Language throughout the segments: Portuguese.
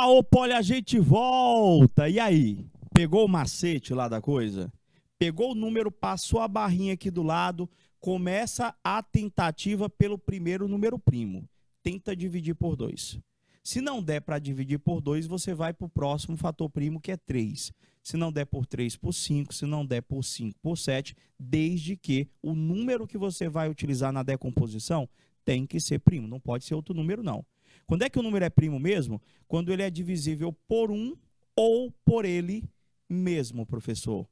Ô Poli, a gente volta. E aí? Pegou o macete lá da coisa? Pegou o número, passou a barrinha aqui do lado, começa a tentativa pelo primeiro número primo. Tenta dividir por 2. Se não der para dividir por 2, você vai para o próximo fator primo, que é 3. Se não der por 3, por 5. Se não der por 5, por 7. Desde que o número que você vai utilizar na decomposição tem que ser primo. Não pode ser outro número, não. Quando é que o número é primo mesmo? Quando ele é divisível por 1 ou por ele mesmo, professor.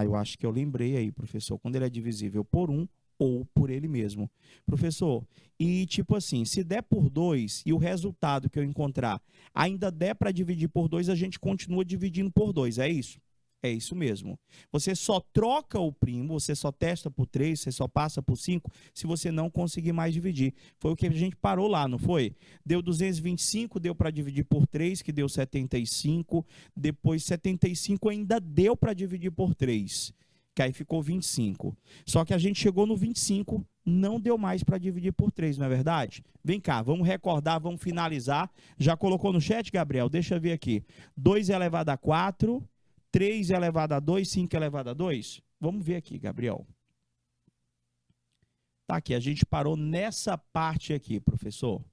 Eu acho que eu lembrei aí, professor. Quando ele é divisível por 1 ou por ele mesmo. Professor, e tipo assim, se der por 2 e o resultado que eu encontrar ainda der para dividir por 2, a gente continua dividindo por 2, é isso? É isso mesmo. Você só troca o primo, você só testa por 3, você só passa por 5, se você não conseguir mais dividir. Foi o que a gente parou lá, não foi? Deu 225, deu para dividir por 3, que deu 75. Depois 75 ainda deu para dividir por 3, que aí ficou 25. Só que a gente chegou no 25, não deu mais para dividir por 3, não é verdade? Vem cá, vamos recordar, vamos finalizar. Já colocou no chat, Gabriel? Deixa eu ver aqui. 2 elevado a 4... 3 elevado a 2, 5 elevado a 2? Vamos ver aqui, Gabriel. Tá aqui, a gente parou nessa parte aqui, professor.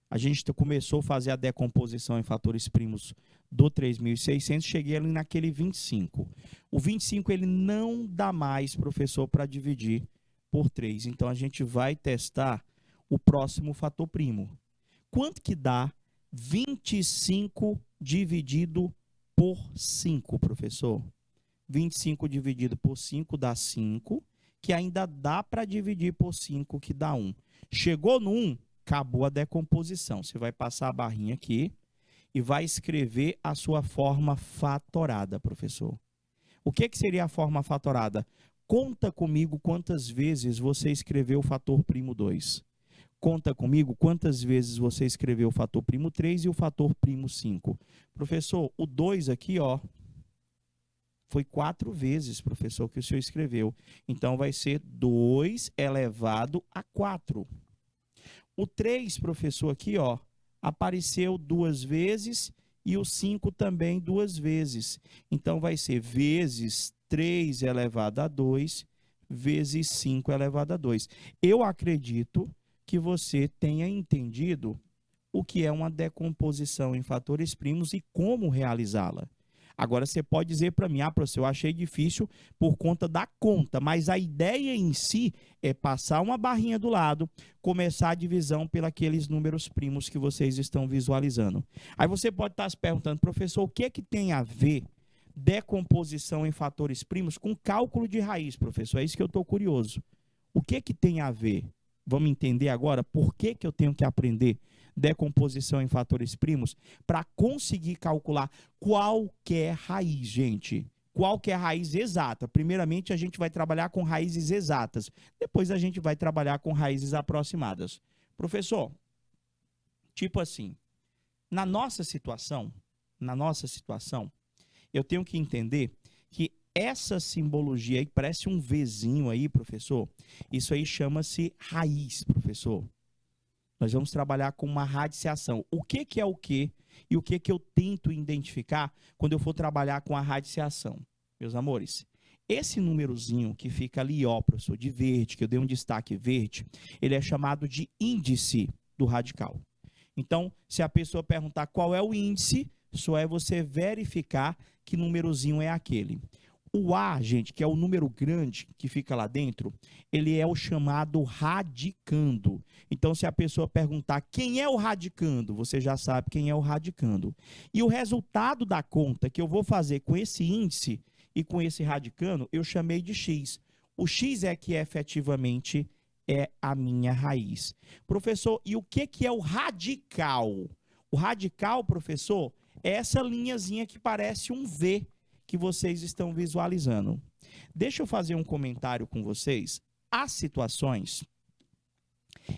A gente começou a fazer a decomposição em fatores primos do 3.600, cheguei ali naquele 25. O 25 ele não dá mais, professor, para dividir por 3. Então, a gente vai testar o próximo fator primo. Quanto que dá 25 dividido por 5, professor? 25 dividido por 5 dá 5, que ainda dá para dividir por 5, que dá 1. Chegou no 1, acabou a decomposição. Você vai passar a barrinha aqui e vai escrever a sua forma fatorada, professor. O que seria a forma fatorada? Conta comigo quantas vezes você escreveu o fator primo 2. Conta comigo quantas vezes você escreveu o fator primo 3 e o fator primo 5. Professor, o 2 aqui, ó, foi 4 vezes, professor, que o senhor escreveu. Então, vai ser 2 elevado a 4. O 3, professor, aqui, ó, apareceu 2 vezes e o 5 também 2 vezes. Então, vai ser vezes 3 elevado a 2 vezes 5 elevado a 2. Eu acredito que você tenha entendido o que é uma decomposição em fatores primos e como realizá-la. Agora, você pode dizer para mim, professor, eu achei difícil por conta da conta, mas a ideia em si é passar uma barrinha do lado, começar a divisão pelos números primos que vocês estão visualizando. Aí você pode estar se perguntando, professor, o que é que tem a ver decomposição em fatores primos com cálculo de raiz, professor? É isso que eu estou curioso. O que é que tem a ver? Vamos entender agora por que eu tenho que aprender decomposição em fatores primos para conseguir calcular qualquer raiz, gente. Qualquer raiz exata. Primeiramente, a gente vai trabalhar com raízes exatas. Depois, a gente vai trabalhar com raízes aproximadas. Professor, tipo assim, na nossa situação, eu tenho que entender que essa simbologia aí, parece um Vzinho aí, professor, isso aí chama-se raiz, professor. Nós vamos trabalhar com uma radiciação. O que é o que e o que eu tento identificar quando eu for trabalhar com a radiciação? Meus amores, esse númerozinho que fica ali, ó, professor, de verde, que eu dei um destaque verde, ele é chamado de índice do radical. Então, se a pessoa perguntar qual é o índice, só é você verificar que númerozinho é aquele. O A, gente, que é o número grande que fica lá dentro, ele é o chamado radicando. Então, se a pessoa perguntar quem é o radicando, você já sabe quem é o radicando. E o resultado da conta que eu vou fazer com esse índice e com esse radicando, eu chamei de X. O X é que efetivamente é a minha raiz. Professor, e o que é o radical? O radical, professor, é essa linhazinha que parece um V, que vocês estão visualizando. Deixa eu fazer um comentário com vocês. Há situações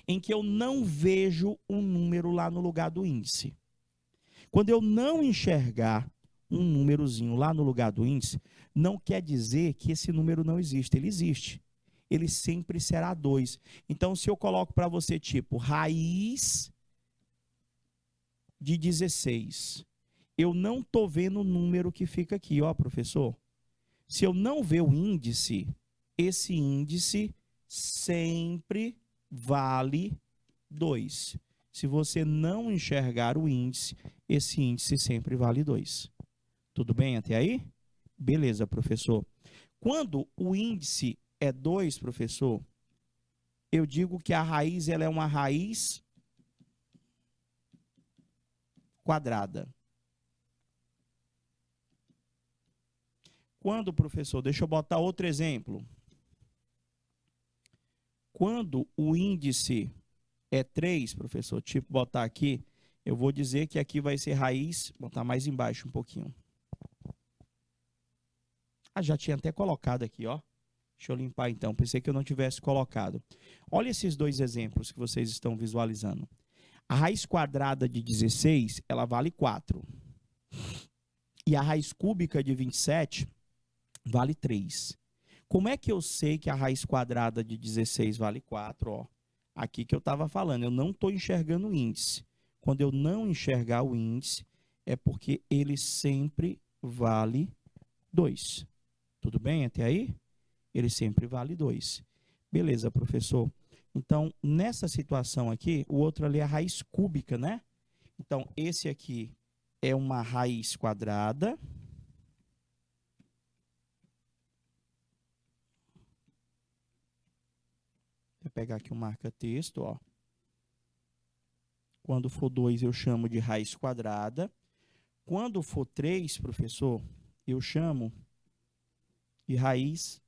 em que eu não vejo um número lá no lugar do índice. Quando eu não enxergar um númerozinho lá no lugar do índice, não quer dizer que esse número não existe. Ele existe. Ele sempre será 2. Então, se eu coloco para você, tipo, raiz de 16. eu não estou vendo o número que fica aqui, ó, professor. Se eu não ver o índice, esse índice sempre vale 2. Se você não enxergar o índice, esse índice sempre vale 2. Tudo bem até aí? Beleza, professor. Quando o índice é 2, professor, eu digo que a raiz ela é uma raiz quadrada. Quando, professor, deixa eu botar outro exemplo. Quando o índice é 3, professor, tipo botar aqui, eu vou dizer que aqui vai ser raiz, botar mais embaixo um pouquinho. Ah, já tinha até colocado aqui, ó. Deixa eu limpar então, pensei que eu não tivesse colocado. Olha esses dois exemplos que vocês estão visualizando. A raiz quadrada de 16, ela vale 4. E a raiz cúbica de 27 vale 3. Como é que eu sei que a raiz quadrada de 16 vale 4? Ó, aqui que eu estava falando, eu não estou enxergando o índice. Quando eu não enxergar o índice, é porque ele sempre vale 2. Tudo bem até aí? Ele sempre vale 2. Beleza, professor. Então, nessa situação aqui, o outro ali é a raiz cúbica, né? Então, esse aqui é uma raiz quadrada. Vou pegar aqui o marca-texto, ó. Quando for 2, eu chamo de raiz quadrada. Quando for 3, professor, eu chamo de raiz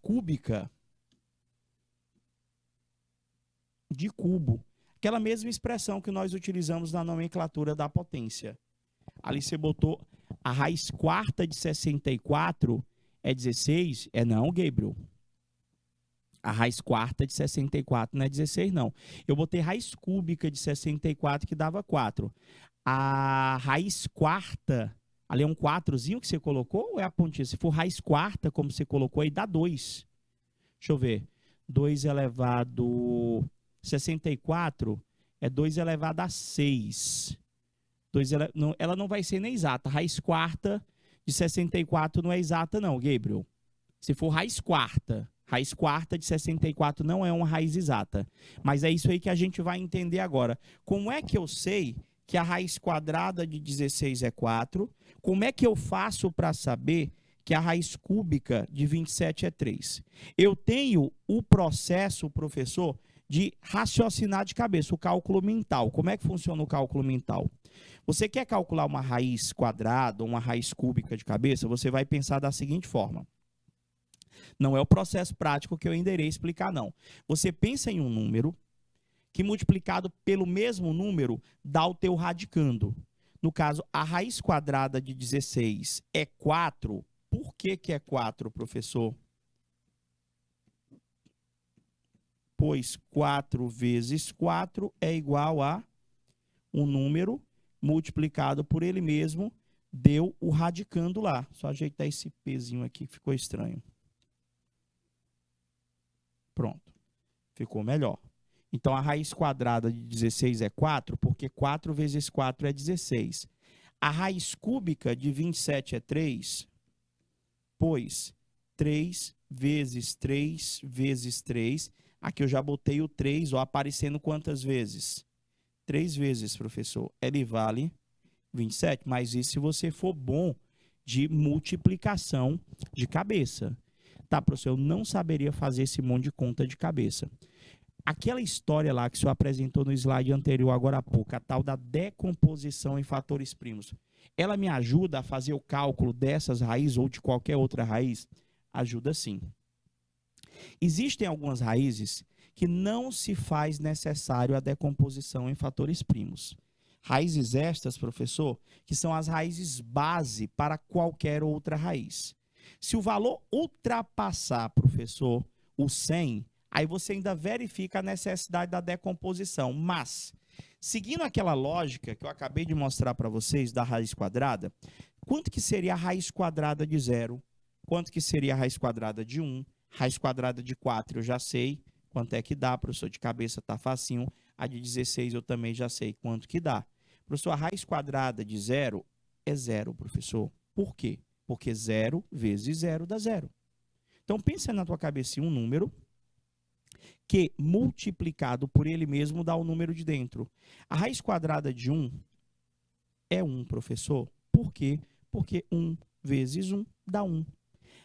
cúbica de cubo. Aquela mesma expressão que nós utilizamos na nomenclatura da potência. Ali você botou a raiz quarta de 64 é 16? É não, Gabriel. A raiz quarta de 64 não é 16, não. Eu botei raiz cúbica de 64, que dava 4. A raiz quarta, ali é um 4zinho que você colocou, ou é a pontinha? Se for raiz quarta, como você colocou, aí dá 2. Deixa eu ver. 2 elevado... 64 é 2 elevado a 6. Ela não vai ser nem exata. Raiz quarta de 64 não é exata, não, Gabriel. Se for raiz quarta de 64 não é uma raiz exata. Mas é isso aí que a gente vai entender agora. Como é que eu sei que a raiz quadrada de 16 é 4? Como é que eu faço para saber que a raiz cúbica de 27 é 3? Eu tenho o processo, professor, de raciocinar de cabeça, o cálculo mental. Como é que funciona o cálculo mental? Você quer calcular uma raiz quadrada ou uma raiz cúbica de cabeça? Você vai pensar da seguinte forma. Não é o processo prático que eu ainda irei explicar, não. Você pensa em um número que multiplicado pelo mesmo número dá o teu radicando. No caso, a raiz quadrada de 16 é 4. Por que que é 4, professor? Pois 4 vezes 4 é igual a um número multiplicado por ele mesmo, deu o radicando lá. Só ajeitar esse pezinho aqui que ficou estranho. Pronto, ficou melhor. Então, a raiz quadrada de 16 é 4, porque 4 vezes 4 é 16. A raiz cúbica de 27 é 3, pois 3 vezes 3 vezes 3, aqui eu já botei o 3, ó, aparecendo quantas vezes? 3 vezes, professor. Ele vale 27, mas isso se você for bom de multiplicação de cabeça. Tá, professor, eu não saberia fazer esse monte de conta de cabeça. Aquela história lá que o senhor apresentou no slide anterior, agora há pouco, a tal da decomposição em fatores primos, ela me ajuda a fazer o cálculo dessas raízes ou de qualquer outra raiz? Ajuda sim. Existem algumas raízes que não se faz necessário a decomposição em fatores primos. Raízes estas, professor, que são as raízes base para qualquer outra raiz. Se o valor ultrapassar, professor, o 100, aí você ainda verifica a necessidade da decomposição. Mas, seguindo aquela lógica que eu acabei de mostrar para vocês da raiz quadrada, quanto que seria a raiz quadrada de 0? Quanto que seria a raiz quadrada de 1? Raiz quadrada de 4 eu já sei quanto é que dá, professor, de cabeça tá facinho. A de 16 eu também já sei quanto que dá. Professor, a raiz quadrada de 0 é 0, professor. Por quê? Porque 0 vezes 0 dá 0. Então, pensa na tua cabeça um número que, multiplicado por ele mesmo, dá o número de dentro. A raiz quadrada de 1 é 1, professor. Por quê? Porque 1 vezes 1 dá 1.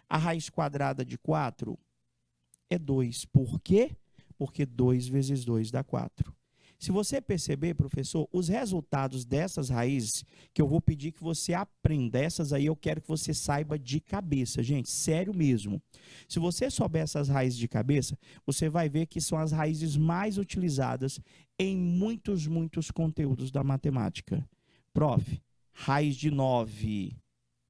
A raiz quadrada de 4 é 2. Por quê? Porque 2 vezes 2 dá 4. Se você perceber, professor, os resultados dessas raízes, que eu vou pedir que você aprenda, essas aí eu quero que você saiba de cabeça, gente, sério mesmo. Se você souber essas raízes de cabeça, você vai ver que são as raízes mais utilizadas em muitos conteúdos da matemática. Prof, raiz de 9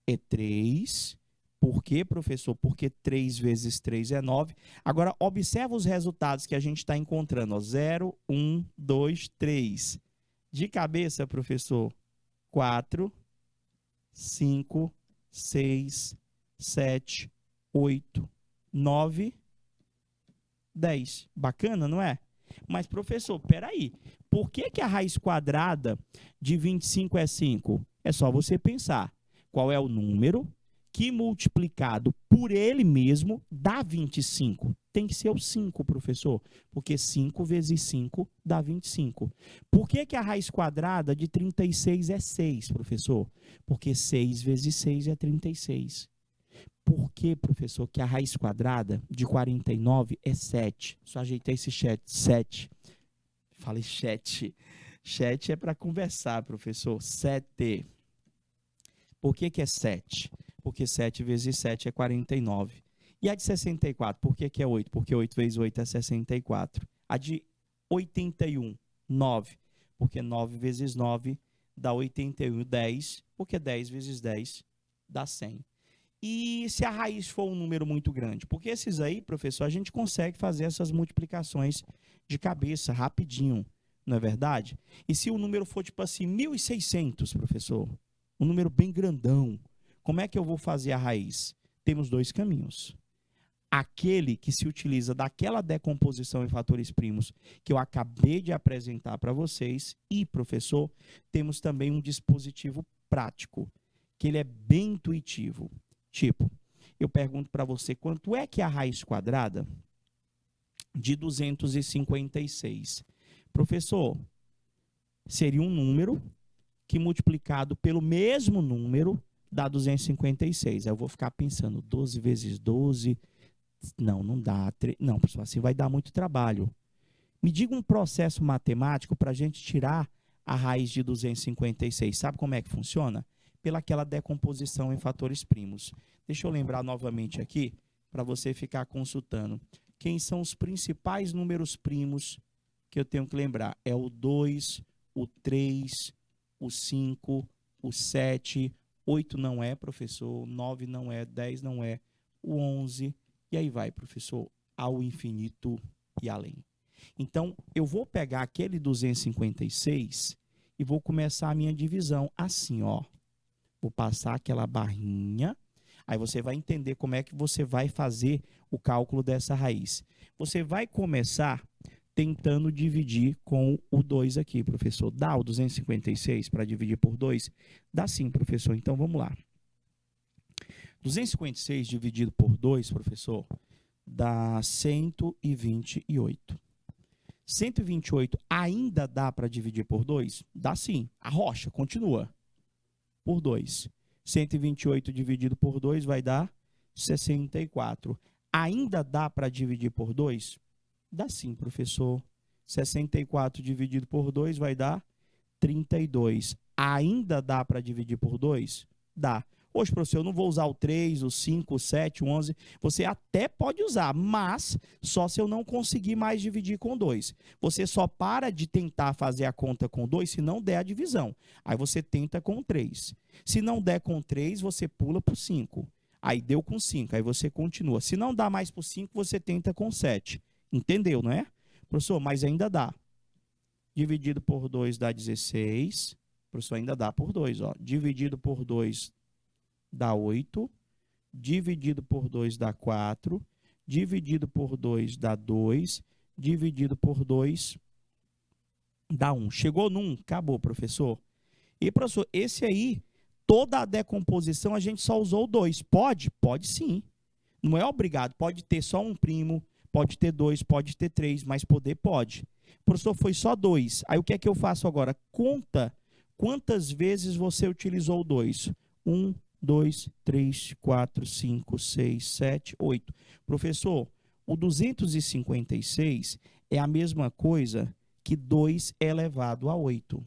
é 3. Por quê, professor? Porque 3 vezes 3 é 9. Agora, observa os resultados que a gente está encontrando. 0, 1, 2, 3. De cabeça, professor, 4, 5, 6, 7, 8, 9, 10. Bacana, não é? Mas, professor, peraí. Por que a raiz quadrada de 25 é 5? É só você pensar. Qual é o número que multiplicado por ele mesmo dá 25. Tem que ser o 5, professor, porque 5 vezes 5 dá 25. Por que a raiz quadrada de 36 é 6, professor? Porque 6 vezes 6 é 36. Por que, professor, que a raiz quadrada de 49 é 7? Só ajeitei esse chat, 7. Falei chat. Chat é para conversar, professor. 7. Por que é 7? Porque 7 vezes 7 é 49. E a de 64, por que é 8? Porque 8 vezes 8 é 64. A de 81, 9. Porque 9 vezes 9 dá 81. 10, porque 10 vezes 10 dá 100. E se a raiz for um número muito grande? Porque esses aí, professor, a gente consegue fazer essas multiplicações de cabeça rapidinho, não é verdade? E se o número for tipo assim, 1.600, professor? Um número bem grandão. Como é que eu vou fazer a raiz? Temos dois caminhos. Aquele que se utiliza daquela decomposição em fatores primos que eu acabei de apresentar para vocês. E, professor, temos também um dispositivo prático, que ele é bem intuitivo. Tipo, eu pergunto para você, quanto é que é a raiz quadrada de 256? Professor, seria um número que multiplicado pelo mesmo número dá 256. Aí eu vou ficar pensando, 12 vezes 12, não dá. Não, pessoal, assim vai dar muito trabalho. Me diga um processo matemático para a gente tirar a raiz de 256. Sabe como é que funciona? Pelaquela decomposição em fatores primos. Deixa eu lembrar novamente aqui, para você ficar consultando. Quem são os principais números primos que eu tenho que lembrar? É o 2, o 3, o 5, o 7, 8 não é, professor, 9 não é, 10 não é, o 11, e aí vai, professor, ao infinito e além. Então, eu vou pegar aquele 256 e vou começar a minha divisão assim, ó. Vou passar aquela barrinha, aí você vai entender como é que você vai fazer o cálculo dessa raiz. Você vai começar tentando dividir com o 2 aqui, professor. Dá o 256 para dividir por 2? Dá sim, professor. Então, vamos lá. 256 dividido por 2, professor, dá 128. 128 ainda dá para dividir por 2? Dá sim. A rocha continua. Por 2. 128 dividido por 2 vai dar 64. Ainda dá para dividir por 2? Dá sim, professor. 64 dividido por 2 vai dar 32. Ainda dá para dividir por 2? Dá. Hoje, professor, eu não vou usar o 3, o 5, o 7, o 11. Você até pode usar, mas só se eu não conseguir mais dividir com 2. Você só para de tentar fazer a conta com 2 se não der a divisão. Aí você tenta com 3. Se não der com 3, você pula para o 5. Aí deu com 5, aí você continua. Se não dá mais para o 5, você tenta com 7. Entendeu, não é? Professor, mas ainda dá. Dividido por 2 dá 16. Professor, ainda dá por 2. Ó. Dividido por 2 dá 8. Dividido por 2 dá 4. Dividido por 2 dá 2. Dividido por 2 Dá 1. Chegou no 1, acabou, professor. E, professor, esse aí, toda a decomposição a gente só usou 2. Pode? Pode sim. Não é obrigado. Pode ter só um primo, pode ter 2, pode ter 3, mas poder pode. Professor, foi só 2. Aí o que é que eu faço agora? Conta quantas vezes você utilizou o 2. 1, 2, 3, 4, 5, 6, 7, 8. Professor, o 256 é a mesma coisa que 2 elevado a 8.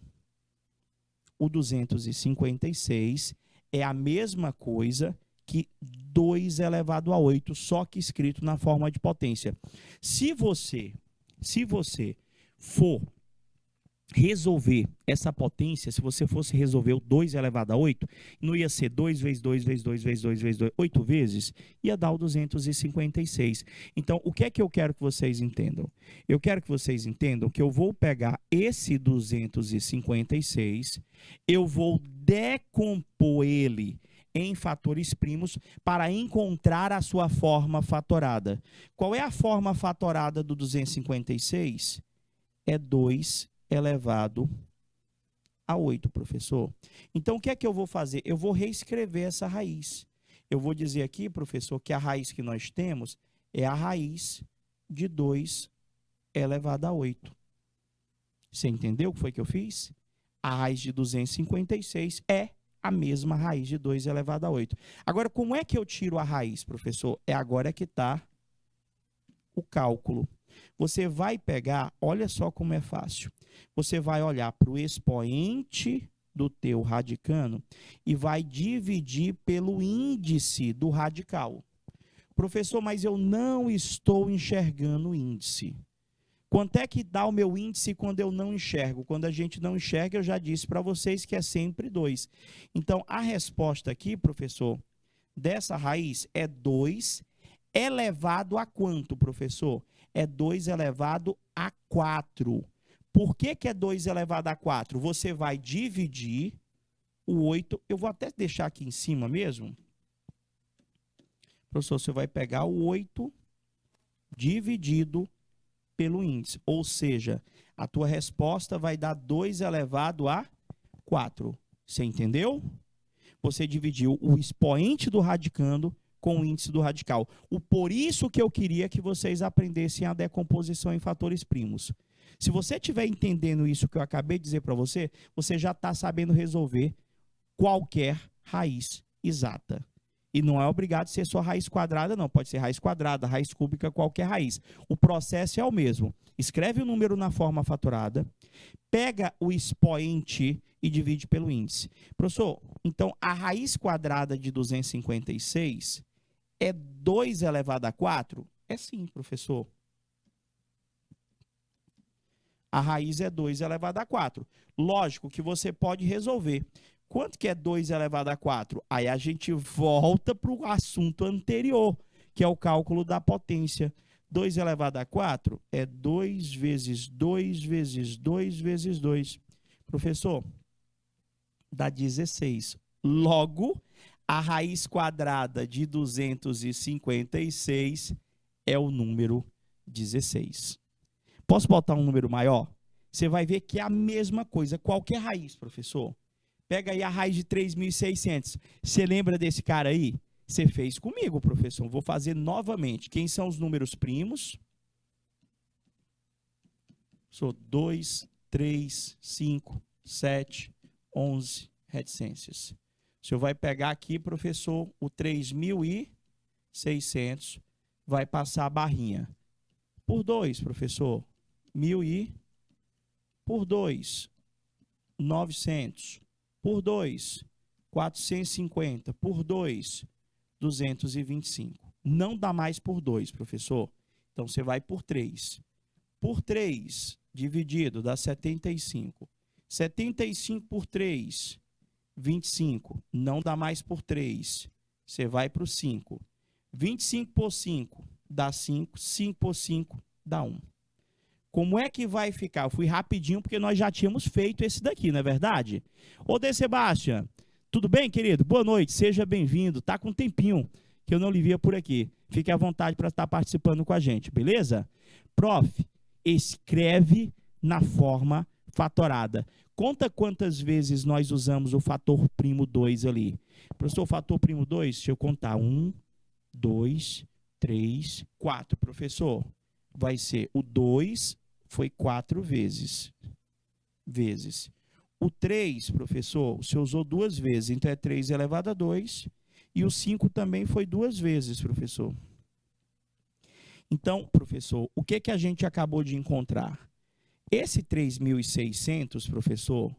O 256 é a mesma coisa que 2 elevado a 8, só que escrito na forma de potência. Se você for resolver essa potência, se você fosse resolver o 2 elevado a 8, não ia ser 2 vezes 2 vezes 2 vezes 2 vezes 2, 8 vezes, ia dar o 256. Então, o que é que eu quero que vocês entendam? Eu quero que vocês entendam que eu vou pegar esse 256, eu vou decompor ele em fatores primos para encontrar a sua forma fatorada. Qual é a forma fatorada do 256? É 2 elevado a 8, professor. Então, o que é que eu vou fazer? Eu vou reescrever essa raiz. Eu vou dizer aqui, professor, que a raiz que nós temos é a raiz de 2 elevado a 8. Você entendeu o que foi que eu fiz? A raiz de 256 é a mesma raiz de 2 elevado a 8. Agora, como é que eu tiro a raiz, professor? É agora que está o cálculo. Você vai pegar, olha só como é fácil. Você vai olhar para o expoente do teu radicano e vai dividir pelo índice do radical. Professor, mas eu não estou enxergando o índice. Quanto é que dá o meu índice quando eu não enxergo? Quando a gente não enxerga, eu já disse para vocês que é sempre 2. Então, a resposta aqui, professor, dessa raiz é 2 elevado a quanto, professor? É 2 elevado a 4. Por que que é 2 elevado a 4? Você vai dividir o 8. Eu vou até deixar aqui em cima mesmo. Professor, você vai pegar o 8 dividido pelo índice. Ou seja, a tua resposta vai dar 2 elevado a 4. Você entendeu? Você dividiu o expoente do radicando com o índice do radical. Por isso que eu queria que vocês aprendessem a decomposição em fatores primos. Se você estiver entendendo isso que eu acabei de dizer para você, você já está sabendo resolver qualquer raiz exata. E não é obrigado a ser só raiz quadrada, não. Pode ser raiz quadrada, raiz cúbica, qualquer raiz. O processo é o mesmo. Escreve o número na forma fatorada, pega o expoente e divide pelo índice. Professor, então a raiz quadrada de 256 é 2 elevado a 4? É sim, professor. A raiz é 2 elevado a 4. Lógico que você pode resolver. Quanto que é 2 elevado a 4? Aí a gente volta para o assunto anterior, que é o cálculo da potência. 2 elevado a 4 é 2 vezes 2 vezes 2 vezes 2. Professor, dá 16. Logo, a raiz quadrada de 256 é o número 16. Posso botar um número maior? Você vai ver que é a mesma coisa. Qualquer raiz, professor. Pega aí a raiz de 3.600. Você lembra desse cara aí? Você fez comigo, professor. Vou fazer novamente. Quem são os números primos? Sou 2, 3, 5, 7, 11 reticências. O senhor vai pegar aqui, professor, o 3.600, vai passar a barrinha. Por 2, professor, 1.000 e... Por 2, 900. Por 2, 450. Por 2, 225. Não dá mais por 2, professor. Então, você vai por 3. Por 3, dividido, dá 75. 75 por 3, 25. Não dá mais por 3. Você vai para o 5. 25 por 5, dá 5. 5 por 5, dá 1. Como é que vai ficar? Eu fui rapidinho porque nós já tínhamos feito esse daqui, não é verdade? Ô, De Sebastião, tudo bem, querido? Boa noite, seja bem-vindo. Tá com um tempinho que eu não lhe via por aqui. Fique à vontade para estar participando com a gente, beleza? Prof, escreve na forma fatorada. Conta quantas vezes nós usamos o fator primo 2 ali. Professor, o fator primo 2, deixa eu contar. 1, 2, 3, 4. Professor, vai ser o 2 foi 4 vezes. O 3, professor, você usou 2 vezes, então é 3 elevado a 2. E o 5 também foi 2 vezes, professor. Então, professor, o que a gente acabou de encontrar? Esse 3.600, professor,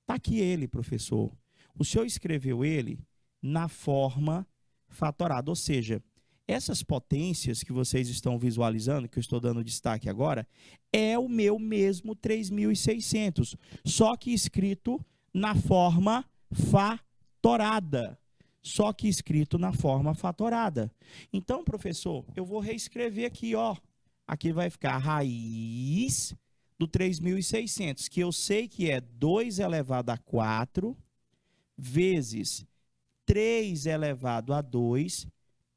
está aqui ele, professor. O senhor escreveu ele na forma fatorada, ou seja, essas potências que vocês estão visualizando, que eu estou dando destaque agora, é o meu mesmo 3.600, só que escrito na forma fatorada. Então, professor, eu vou reescrever aqui, ó. Aqui vai ficar a raiz do 3.600, que eu sei que é 2 elevado a 4, vezes 3 elevado a 2,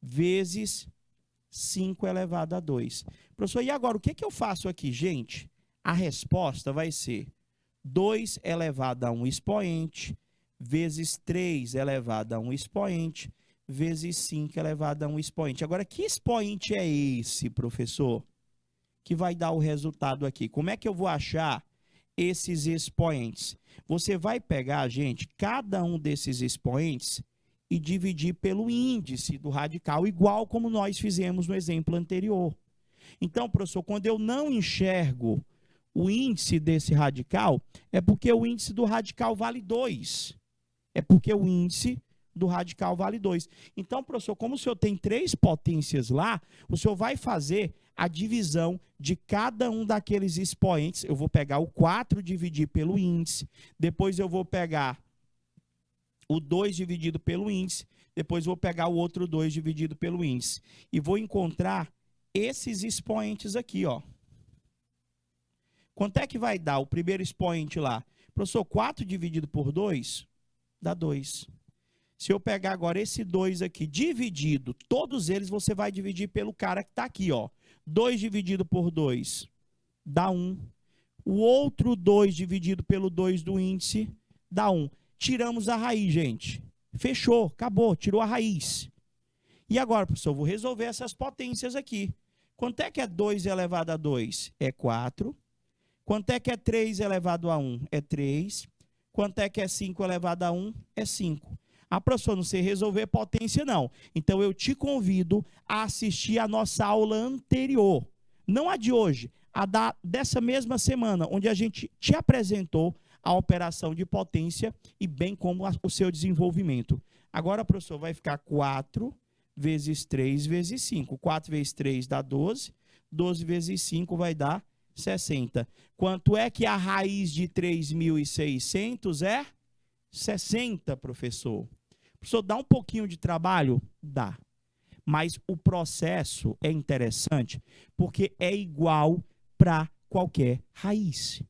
vezes 5 elevado a 2. Professor, e agora, o que eu faço aqui, gente? A resposta vai ser 2 elevado a 1 expoente, vezes 3 elevado a 1 expoente, vezes 5 elevado a 1 expoente. Agora, que expoente é esse, professor, que vai dar o resultado aqui? Como é que eu vou achar esses expoentes? Você vai pegar, gente, cada um desses expoentes e dividir pelo índice do radical, igual como nós fizemos no exemplo anterior. Então, professor, quando eu não enxergo o índice desse radical, é porque o índice do radical vale 2. Então, professor, como o senhor tem 3 potências lá, o senhor vai fazer a divisão de cada um daqueles expoentes. Eu vou pegar o 4 dividir pelo índice, depois eu vou pegar o 2 dividido pelo índice, depois vou pegar o outro 2 dividido pelo índice. E vou encontrar esses expoentes aqui, ó. Quanto é que vai dar o primeiro expoente lá? Professor, 4 dividido por 2 dá 2. Se eu pegar agora esse 2 aqui, dividido, todos eles você vai dividir pelo cara que está aqui, ó. 2 dividido por 2 dá 1. O outro 2 dividido pelo 2 do índice dá 1. Tiramos a raiz, gente. Fechou, acabou, tirou a raiz. E agora, professor, eu vou resolver essas potências aqui. Quanto é que é 2 elevado a 2? É 4. Quanto é que é 3 elevado a 1? É 3. Quanto é que é 5 elevado a 1? É 5. Ah, professor, não sei resolver potência, não. Então, eu te convido a assistir a nossa aula anterior. Não a de hoje, a dessa mesma semana, onde a gente te apresentou a operação de potência e bem como o seu desenvolvimento. Agora, professor, vai ficar 4 vezes 3 vezes 5. 4 vezes 3 dá 12. 12 vezes 5 vai dar 60. Quanto é que a raiz de 3.600 é? 60, professor. Professor, dá um pouquinho de trabalho? Dá. Mas o processo é interessante porque é igual para qualquer raiz.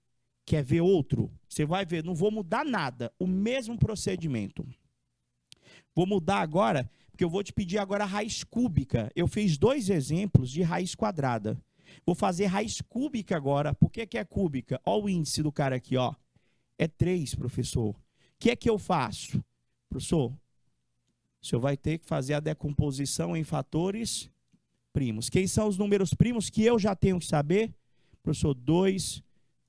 Quer ver outro? Você vai ver, não vou mudar nada, o mesmo procedimento. Vou mudar agora, porque eu vou te pedir agora a raiz cúbica. Eu fiz 2 exemplos de raiz quadrada. Vou fazer raiz cúbica agora. Por que é cúbica? Olha o índice do cara aqui, ó. É 3, professor. O que é que eu faço? Professor, o senhor vai ter que fazer a decomposição em fatores primos. Quem são os números primos que eu já tenho que saber? Professor, 2,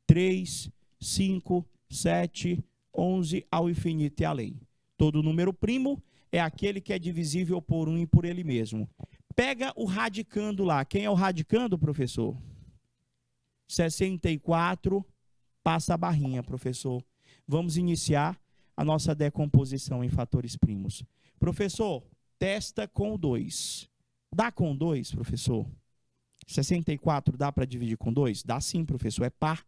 3, 5, 7, 11, ao infinito e além. Todo número primo é aquele que é divisível por 1 e por ele mesmo. Pega o radicando lá. Quem é o radicando, professor? 64, passa a barrinha, professor. Vamos iniciar a nossa decomposição em fatores primos. Professor, testa com 2. Dá com 2, professor? 64 dá para dividir com 2? Dá sim, professor, é par.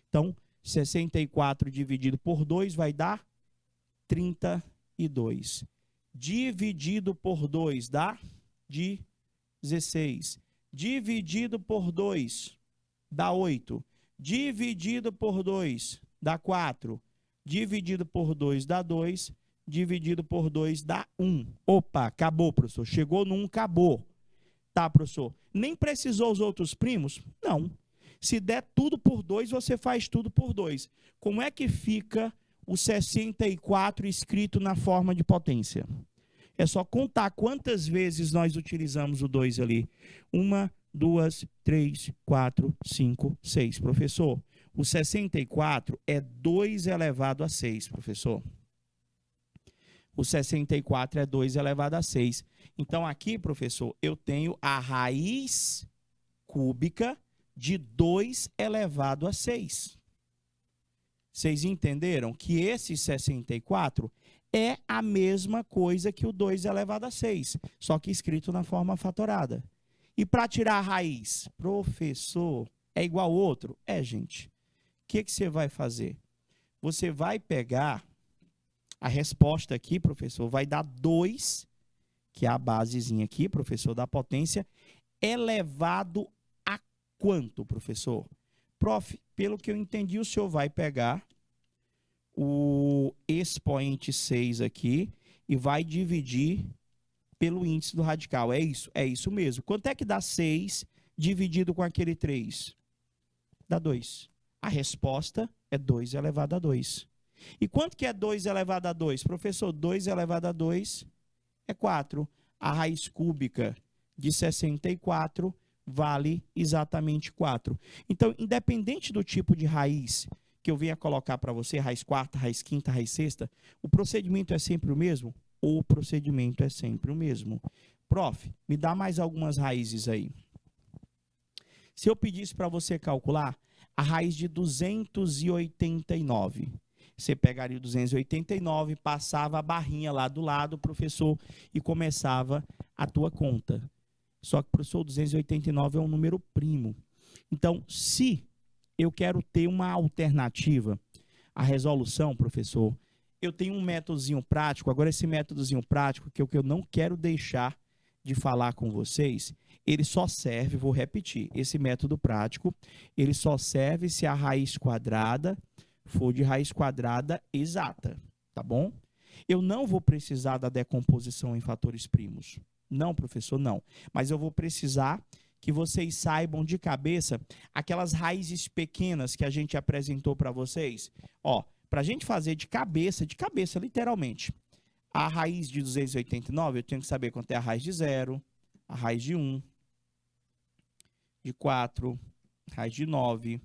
Então, 64 dividido por 2 vai dar 32. Dividido por 2 dá 16. Dividido por 2 dá 8. Dividido por 2 dá 4. Dividido por 2 dá 2. Dividido por 2 dá 1. Opa, acabou, professor. Chegou no 1, acabou. Tá, professor. Nem precisou os outros primos? Não. Se der tudo por 2, você faz tudo por 2. Como é que fica o 64 escrito na forma de potência? É só contar quantas vezes nós utilizamos o 2 ali. 1, 2, 3, 4, 5, 6. Professor, o 64 é 2 elevado a 6, professor. O 64 é 2 elevado a 6. Então, aqui, professor, eu tenho a raiz cúbica de 2 elevado a 6. Vocês entenderam que esse 64 é a mesma coisa que o 2 elevado a 6, só que escrito na forma fatorada. E para tirar a raiz, professor, é igual ao outro? É, gente. O que você vai fazer? Você vai pegar a resposta aqui, professor, vai dar 2, que é a basezinha aqui, professor, da potência, elevado a quanto, professor? Prof, pelo que eu entendi, o senhor vai pegar o expoente 6 aqui e vai dividir pelo índice do radical. É isso mesmo. Quanto é que dá 6 dividido com aquele 3? Dá 2. A resposta é 2 elevado a 2. E quanto que é 2 elevado a 2? Professor, 2 elevado a 2 é 4. A raiz cúbica de 64 vale exatamente 4. Então, independente do tipo de raiz que eu venha colocar para você, raiz quarta, raiz quinta, raiz sexta, o procedimento é sempre o mesmo? O procedimento é sempre o mesmo. Prof, me dá mais algumas raízes aí. Se eu pedisse para você calcular a raiz de 289, você pegaria o 289, passava a barrinha lá do lado, professor, e começava a tua conta. Só que, professor, 289 é um número primo. Então, se eu quero ter uma alternativa à resolução, professor, eu tenho um métodozinho prático. Agora, esse métodozinho prático, que é o que eu não quero deixar de falar com vocês, ele só serve, vou repetir, esse método prático, ele só serve se a raiz quadrada for de raiz quadrada exata, tá bom? Eu não vou precisar da decomposição em fatores primos. Não, professor, não. Mas eu vou precisar que vocês saibam de cabeça aquelas raízes pequenas que a gente apresentou para vocês. Ó, para a gente fazer de cabeça, literalmente. A raiz de 289, eu tenho que saber quanto é a raiz de 0, a raiz de 1, de 4, raiz de 9,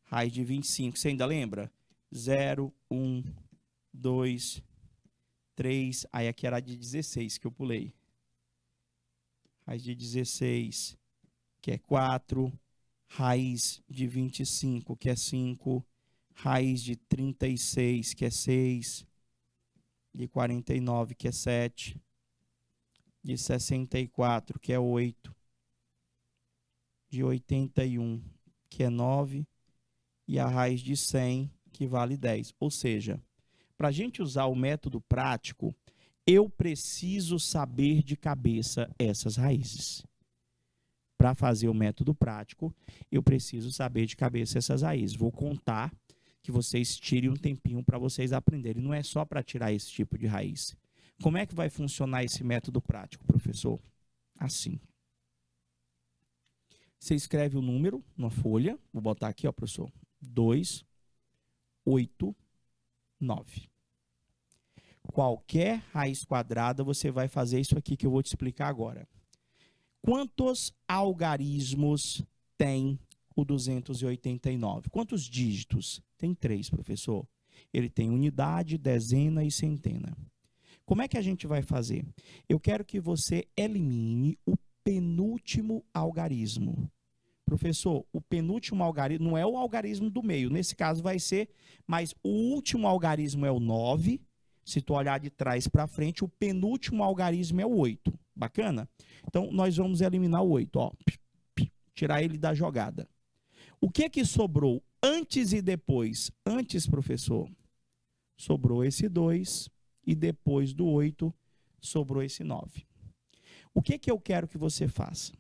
raiz de 25. Você ainda lembra? 0, 1, 2, 3. Aí aqui era a de 16 que eu pulei. Raiz de 16, que é 4. Raiz de 25, que é 5. Raiz de 36, que é 6. De 49, que é 7. De 64, que é 8. De 81, que é 9. E a raiz de 100, que vale 10. Ou seja, para a gente usar o método prático, eu preciso saber de cabeça essas raízes. Para fazer o método prático, eu preciso saber de cabeça essas raízes. Vou contar que vocês tirem um tempinho para vocês aprenderem. Não é só para tirar esse tipo de raiz. Como é que vai funcionar esse método prático, professor? Assim. Você escreve o número na folha. Vou botar aqui, ó, professor. 2, 8, 9. Qualquer raiz quadrada, você vai fazer isso aqui que eu vou te explicar agora. Quantos algarismos tem o 289? Quantos dígitos? Tem 3, professor. Ele tem unidade, dezena e centena. Como é que a gente vai fazer? Eu quero que você elimine o penúltimo algarismo. Professor, o penúltimo algarismo não é o algarismo do meio. Nesse caso vai ser, mas o último algarismo é o 9. Se tu olhar de trás para frente, o penúltimo algarismo é o 8. Bacana? Então, nós vamos eliminar o 8. Ó. Tirar ele da jogada. O que que sobrou antes e depois? Antes, professor, sobrou esse 2 e depois do 8 sobrou esse 9. O que que eu quero que você faça?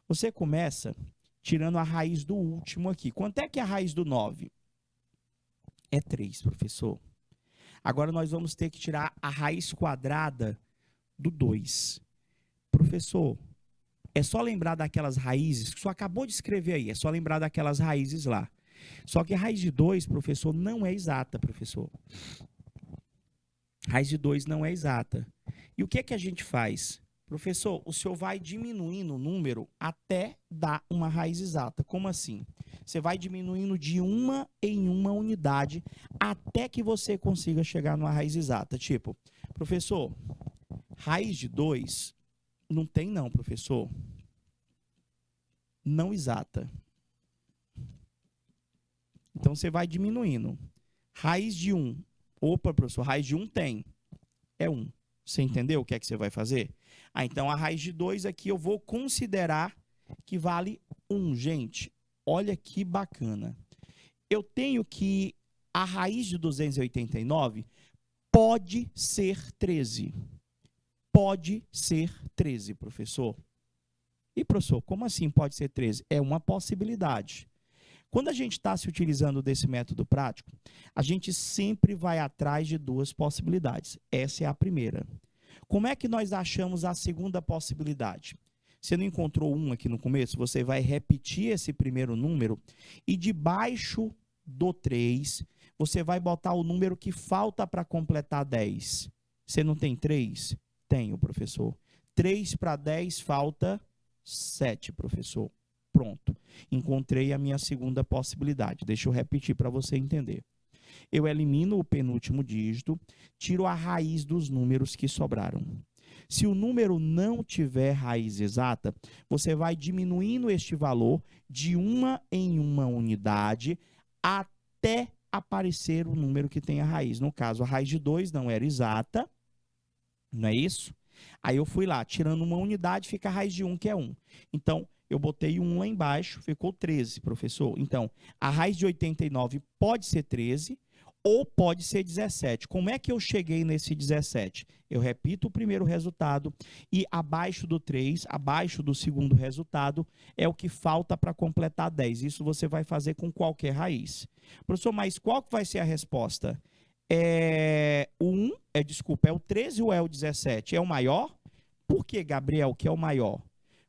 Você começa tirando a raiz do último aqui. Quanto é que é a raiz do 9? É 3, professor. Agora nós vamos ter que tirar a raiz quadrada do 2. Professor, É só lembrar daquelas raízes que o senhor acabou de escrever aí. É só lembrar daquelas raízes lá. Só que a raiz de 2, professor, não é exata, professor. Raiz de 2 não é exata. E o que é que a gente faz? Professor, o senhor vai diminuindo o número até dar uma raiz exata. Como assim? Você vai diminuindo de uma em uma unidade até que você consiga chegar numa raiz exata. Tipo, professor, raiz de 2 não tem não, professor. Não exata. Então, você vai diminuindo. Raiz de 1. Opa, professor, raiz de 1 tem. É 1. Você entendeu o que é que você vai fazer? Então, a raiz de 2 aqui eu vou considerar que vale 1. Gente, olha que bacana. Eu tenho que a raiz de 289 pode ser 13. Pode ser 13, professor. E, professor, como assim pode ser 13? É uma possibilidade. Quando a gente está se utilizando desse método prático, a gente sempre vai atrás de duas possibilidades. Essa é a primeira. Como é que nós achamos a segunda possibilidade? Você não encontrou 1 aqui no começo? Você vai repetir esse primeiro número e debaixo do 3, você vai botar o número que falta para completar 10. Você não tem 3? Tenho, professor. 3 para 10 falta 7, professor. Pronto. Encontrei a minha segunda possibilidade. Deixa eu repetir para você entender. Eu elimino o penúltimo dígito, tiro a raiz dos números que sobraram. Se o número não tiver raiz exata, você vai diminuindo este valor de uma em uma unidade até aparecer o número que tem a raiz. No caso, a raiz de 2 não era exata, não é isso? Aí eu fui lá, tirando uma unidade, fica a raiz de 1, que é 1. Então, eu botei 1 lá embaixo, ficou 13, professor. Então, a raiz de 89 pode ser 13 ou pode ser 17. Como é que eu cheguei nesse 17? Eu repito o primeiro resultado e abaixo do 3, abaixo do segundo resultado, é o que falta para completar 10. Isso você vai fazer com qualquer raiz. Professor, mas qual que vai ser a resposta? É o 13 ou é o 17? É o maior? Por que, Gabriel, que é o maior?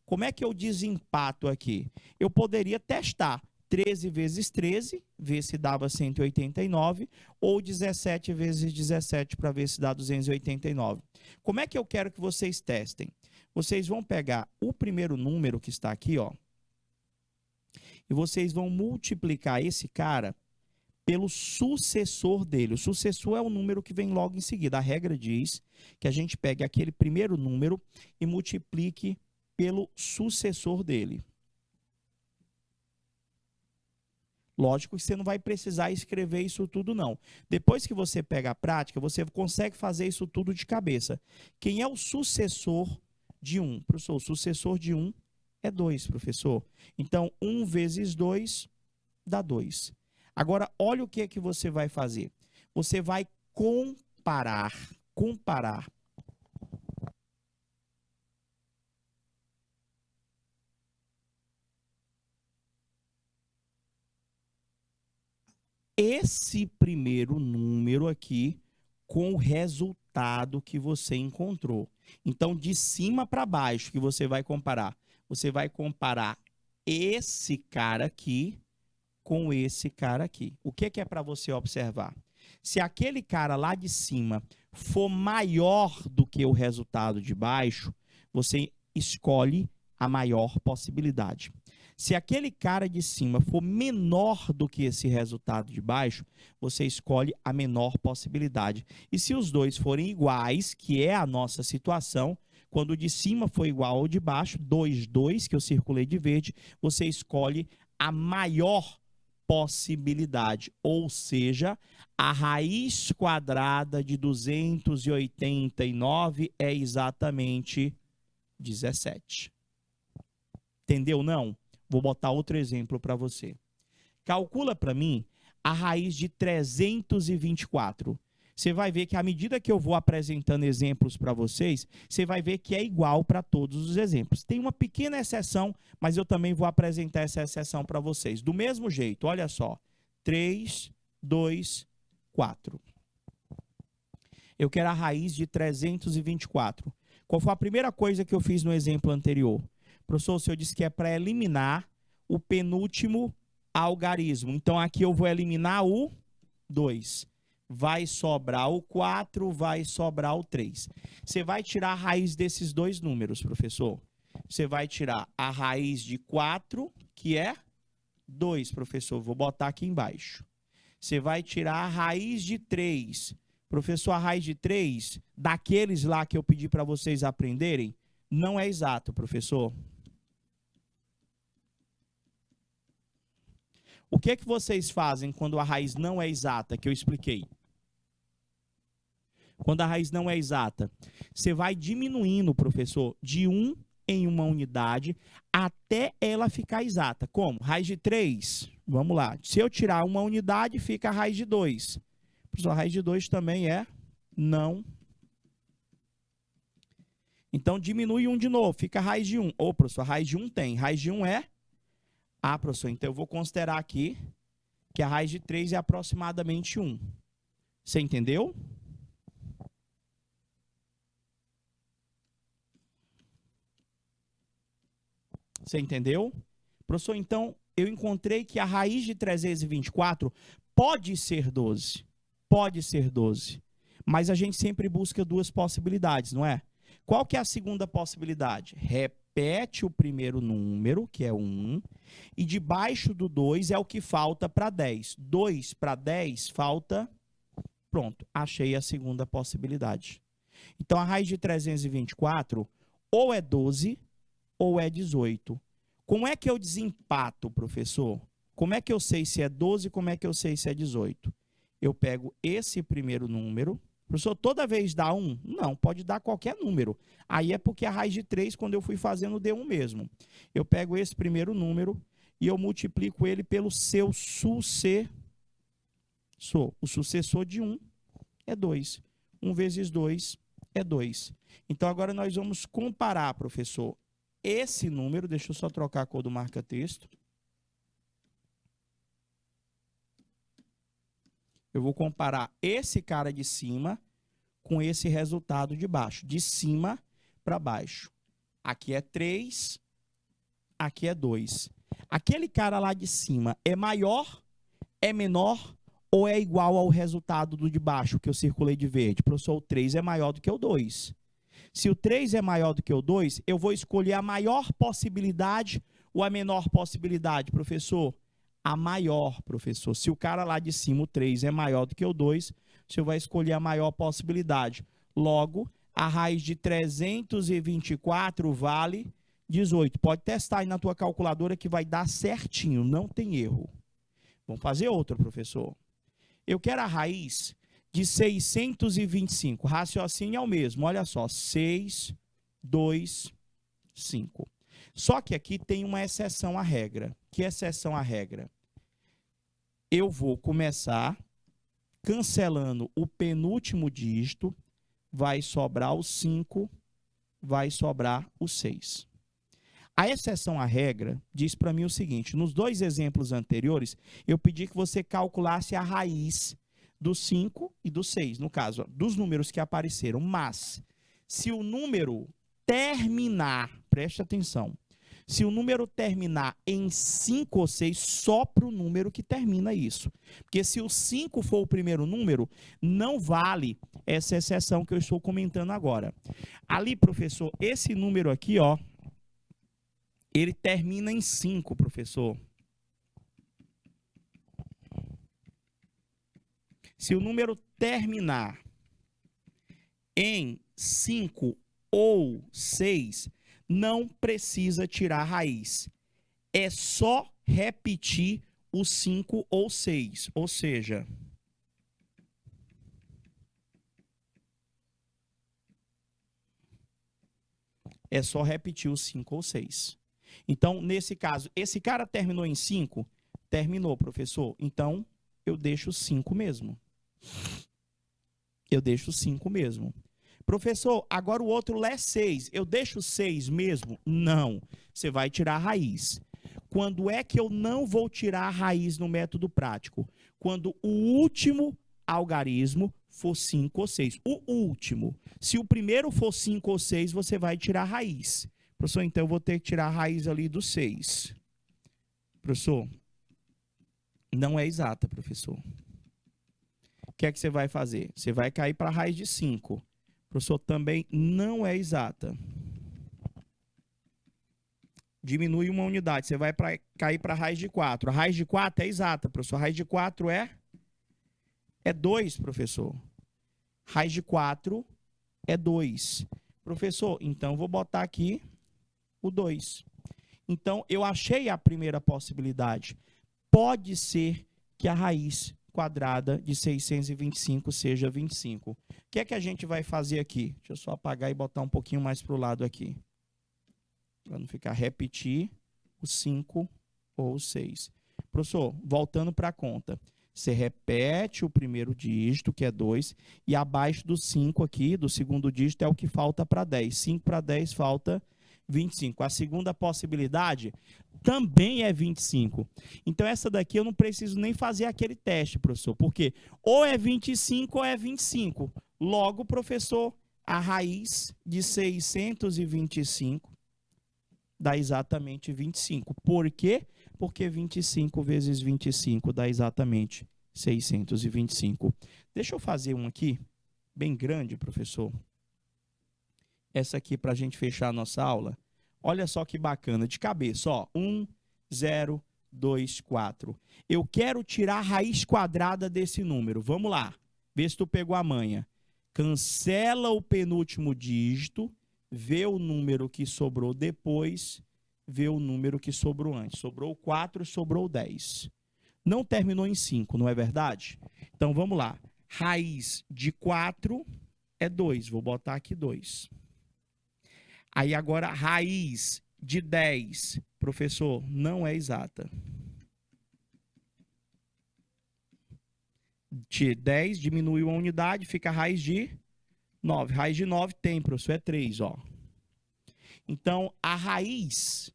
Como é que eu desempato aqui? Eu poderia testar 13 vezes 13, ver se dava 189, ou 17 vezes 17 para ver se dá 289. Como é que eu quero que vocês testem? Vocês vão pegar o primeiro número que está aqui, ó, e vocês vão multiplicar esse cara pelo sucessor dele. O sucessor é o número que vem logo em seguida. A regra diz que a gente pegue aquele primeiro número e multiplique pelo sucessor dele. Lógico que você não vai precisar escrever isso tudo, não. Depois que você pega a prática, você consegue fazer isso tudo de cabeça. Quem é o sucessor de 1? Professor, o sucessor de 1 é 2, professor. Então, 1 vezes 2 dá 2. Agora, olha o que é que você vai fazer. Você vai comparar esse primeiro número aqui com o resultado que você encontrou. Então, de cima para baixo que você vai comparar. Você vai comparar esse cara aqui com esse cara aqui. O que é para você observar? Se aquele cara lá de cima for maior do que o resultado de baixo, você escolhe a maior possibilidade. Se aquele cara de cima for menor do que esse resultado de baixo, você escolhe a menor possibilidade. E se os dois forem iguais, que é a nossa situação, quando o de cima for igual ao de baixo, 2, 2, que eu circulei de verde, você escolhe a maior possibilidade, ou seja, a raiz quadrada de 289 é exatamente 17. Entendeu, não? Vou botar outro exemplo para você. Calcula para mim a raiz de 324. Você vai ver que à medida que eu vou apresentando exemplos para vocês, você vai ver que é igual para todos os exemplos. Tem uma pequena exceção, mas eu também vou apresentar essa exceção para vocês. Do mesmo jeito, olha só. 3, 2, 4. Eu quero a raiz de 324. Qual foi a primeira coisa que eu fiz no exemplo anterior? Professor, o senhor disse que é para eliminar o penúltimo algarismo. Então, aqui eu vou eliminar o 2. Vai sobrar o 4, vai sobrar o 3. Você vai tirar a raiz desses dois números, professor. Você vai tirar a raiz de 4, que é 2, professor. Vou botar aqui embaixo. Você vai tirar a raiz de 3. Professor, a raiz de 3, daqueles lá que eu pedi para vocês aprenderem, não é exato, professor. O que é que vocês fazem quando a raiz não é exata, que eu expliquei? Quando a raiz não é exata, você vai diminuindo, professor, de 1 em uma unidade até ela ficar exata. Como? Raiz de 3, vamos lá. Se eu tirar uma unidade, fica a raiz de 2. Professor, a raiz de 2 também é não. Então, diminui 1 de novo, fica a raiz de 1. Ô, professor, a raiz de 1 tem. Raiz de 1 é? Ah, professor, então eu vou considerar aqui que a raiz de 3 é aproximadamente 1. Você entendeu? Você entendeu? Professor, então eu encontrei que a raiz de 324 pode ser 12. Pode ser 12. Mas a gente sempre busca duas possibilidades, não é? Qual que é a segunda possibilidade? Repete o primeiro número, que é 1, e debaixo do 2 é o que falta para 10. 2 para 10 falta... Pronto, achei a segunda possibilidade. Então, a raiz de 324 ou é 12 ou é 18. Como é que eu desempato, professor? Como é que eu sei se é 12 e como é que eu sei se é 18? Eu pego esse primeiro número. Professor, toda vez dá 1? Não, pode dar qualquer número. Aí é porque a raiz de 3, quando eu fui fazendo, deu 1 mesmo. Eu pego esse primeiro número e eu multiplico ele pelo seu sucessor. O sucessor de 1 é 2. 1 vezes 2 é 2. Então, agora nós vamos comparar, professor, esse número. Deixa eu só trocar a cor do marca-texto. Eu vou comparar esse cara de cima com esse resultado de baixo. De cima para baixo. Aqui é 3, aqui é 2. Aquele cara lá de cima é maior, é menor ou é igual ao resultado do de baixo, que eu circulei de verde? Professor, o 3 é maior do que o 2. Se o 3 é maior do que o 2, eu vou escolher a maior possibilidade ou a menor possibilidade, professor? A maior, professor. Se o cara lá de cima, o 3, é maior do que o 2, você vai escolher a maior possibilidade. Logo, a raiz de 324 vale 18. Pode testar aí na tua calculadora que vai dar certinho, não tem erro. Vamos fazer outra, professor. Eu quero a raiz de 625. Raciocínio é o mesmo. Olha só, 6, 2, 5. Só que aqui tem uma exceção à regra. Que exceção à regra? Eu vou começar cancelando o penúltimo dígito, vai sobrar o 5, vai sobrar o 6. A exceção à regra diz para mim o seguinte: nos dois exemplos anteriores, eu pedi que você calculasse a raiz do 5 e do 6, no caso, dos números que apareceram. Mas, se o número terminar, preste atenção, se o número terminar em 5 ou 6, só para o número que termina isso. Porque se o 5 for o primeiro número, não vale essa exceção que eu estou comentando agora. Ali, professor, esse número aqui, ó, ele termina em 5, professor. Se o número terminar em 5 ou 6, não precisa tirar a raiz. É só repetir o 5 ou 6. Ou seja, é só repetir o 5 ou 6. Então, nesse caso, esse cara terminou em 5? Terminou, professor. Então, eu deixo 5 mesmo. Eu deixo 5 mesmo. Professor, agora o outro é 6. Eu deixo 6 mesmo? Não. Você vai tirar a raiz. Quando é que eu não vou tirar a raiz no método prático? Quando o último algarismo for 5 ou 6. O último. Se o primeiro for 5 ou 6, você vai tirar a raiz. Professor, então eu vou ter que tirar a raiz ali do 6. Professor, não é exata, professor. O que é que você vai fazer? Você vai cair para a raiz de 5. Professor, também não é exata. Diminui uma unidade. Você vai cair para a raiz de 4. A raiz de 4 é exata, professor. A raiz de 4 é 2, professor. Raiz de 4 é 2. Professor, então vou botar aqui o 2. Então, eu achei a primeira possibilidade. Pode ser que a raiz quadrada de 625 seja 25. O que é que a gente vai fazer aqui? Deixa eu só apagar e botar um pouquinho mais para o lado aqui. Para não ficar repetir o 5 ou o 6. Professor, voltando para a conta. Você repete o primeiro dígito, que é 2, e abaixo do 5 aqui, do segundo dígito, é o que falta para 10. 5 para 10 falta 25. A segunda possibilidade também é 25. Então, essa daqui eu não preciso nem fazer aquele teste, professor, porque ou é 25 ou é 25. Logo, professor, a raiz de 625 dá exatamente 25. Por quê? Porque 25 vezes 25 dá exatamente 625. Deixa eu fazer um aqui, bem grande, professor. Essa aqui para a gente fechar a nossa aula. Olha só que bacana, de cabeça, ó. 1, 0, 2, 4. Eu quero tirar a raiz quadrada desse número. Vamos lá, vê se tu pegou a manha. Cancela o penúltimo dígito, vê o número que sobrou depois, vê o número que sobrou antes. Sobrou 4, sobrou 10. Não terminou em 5, não é verdade? Então, vamos lá. Raiz de 4 é 2. Vou botar aqui 2. Aí, agora, raiz de 10. Professor, não é exata. De 10 diminuiu a unidade, fica a raiz de 9. Raiz de 9 tem, professor, é 3, ó. Então, a raiz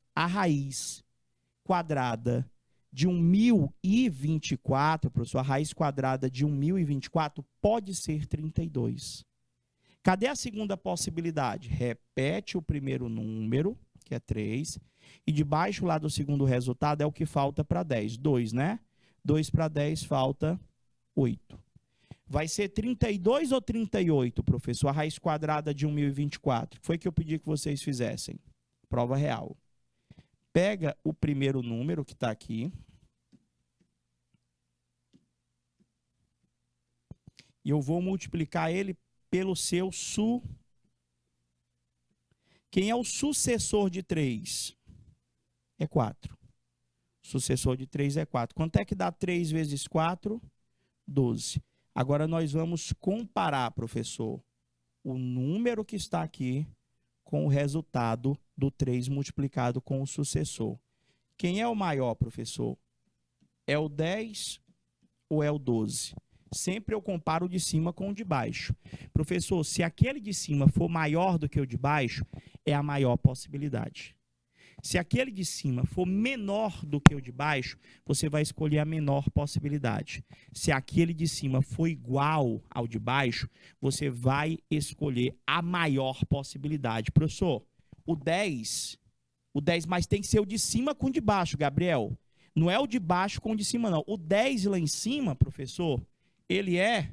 quadrada de 1024, professor, a raiz quadrada de 1024 pode ser 32. Cadê a segunda possibilidade? Repete o primeiro número, que é 3, e debaixo lá do segundo resultado é o que falta para 10. 2, né? 2 para 10 falta 8. Vai ser 32 ou 38, professor? A raiz quadrada de 1024. Foi que eu pedi que vocês fizessem. Prova real. Pega o primeiro número que está aqui. E eu vou multiplicar ele pelo seu Quem é o sucessor de 3? É 4. O sucessor de 3 é 4. Quanto é que dá 3 vezes 4? 12. Agora nós vamos comparar, professor, o número que está aqui com o resultado do 3 multiplicado com o sucessor. Quem é o maior, professor? É o 10 ou é o 12? Sempre eu comparo o de cima com o de baixo. Professor, se aquele de cima for maior do que o de baixo, é a maior possibilidade. Se aquele de cima for menor do que o de baixo, você vai escolher a menor possibilidade. Se aquele de cima for igual ao de baixo, você vai escolher a maior possibilidade. Professor, o 10, mas tem que ser o de cima com o de baixo, Gabriel. Não é o de baixo com o de cima, não. O 10 lá em cima, professor, ele é...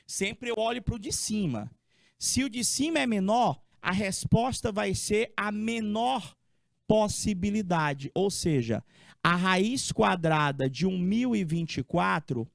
Sempre eu olho para o de cima. Se o de cima é menor, a resposta vai ser a menor possibilidade. Ou seja, a raiz quadrada de 1024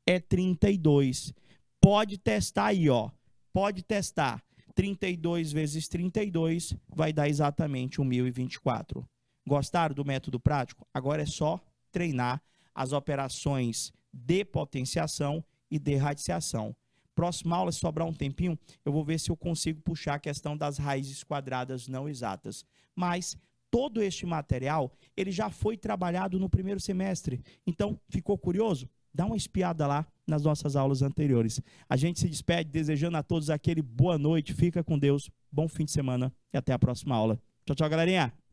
é 32. Pode testar aí, ó. Pode testar. 32 vezes 32 vai dar exatamente 1024. Gostaram do método prático? Agora é só treinar as operações de potenciação e de radiciação. Próxima aula, se sobrar um tempinho, eu vou ver se eu consigo puxar a questão das raízes quadradas não exatas. Mas todo este material, ele já foi trabalhado no primeiro semestre. Então, ficou curioso? Dá uma espiada lá nas nossas aulas anteriores. A gente se despede desejando a todos aquele boa noite, fica com Deus, bom fim de semana e até a próxima aula. Tchau, tchau, galerinha!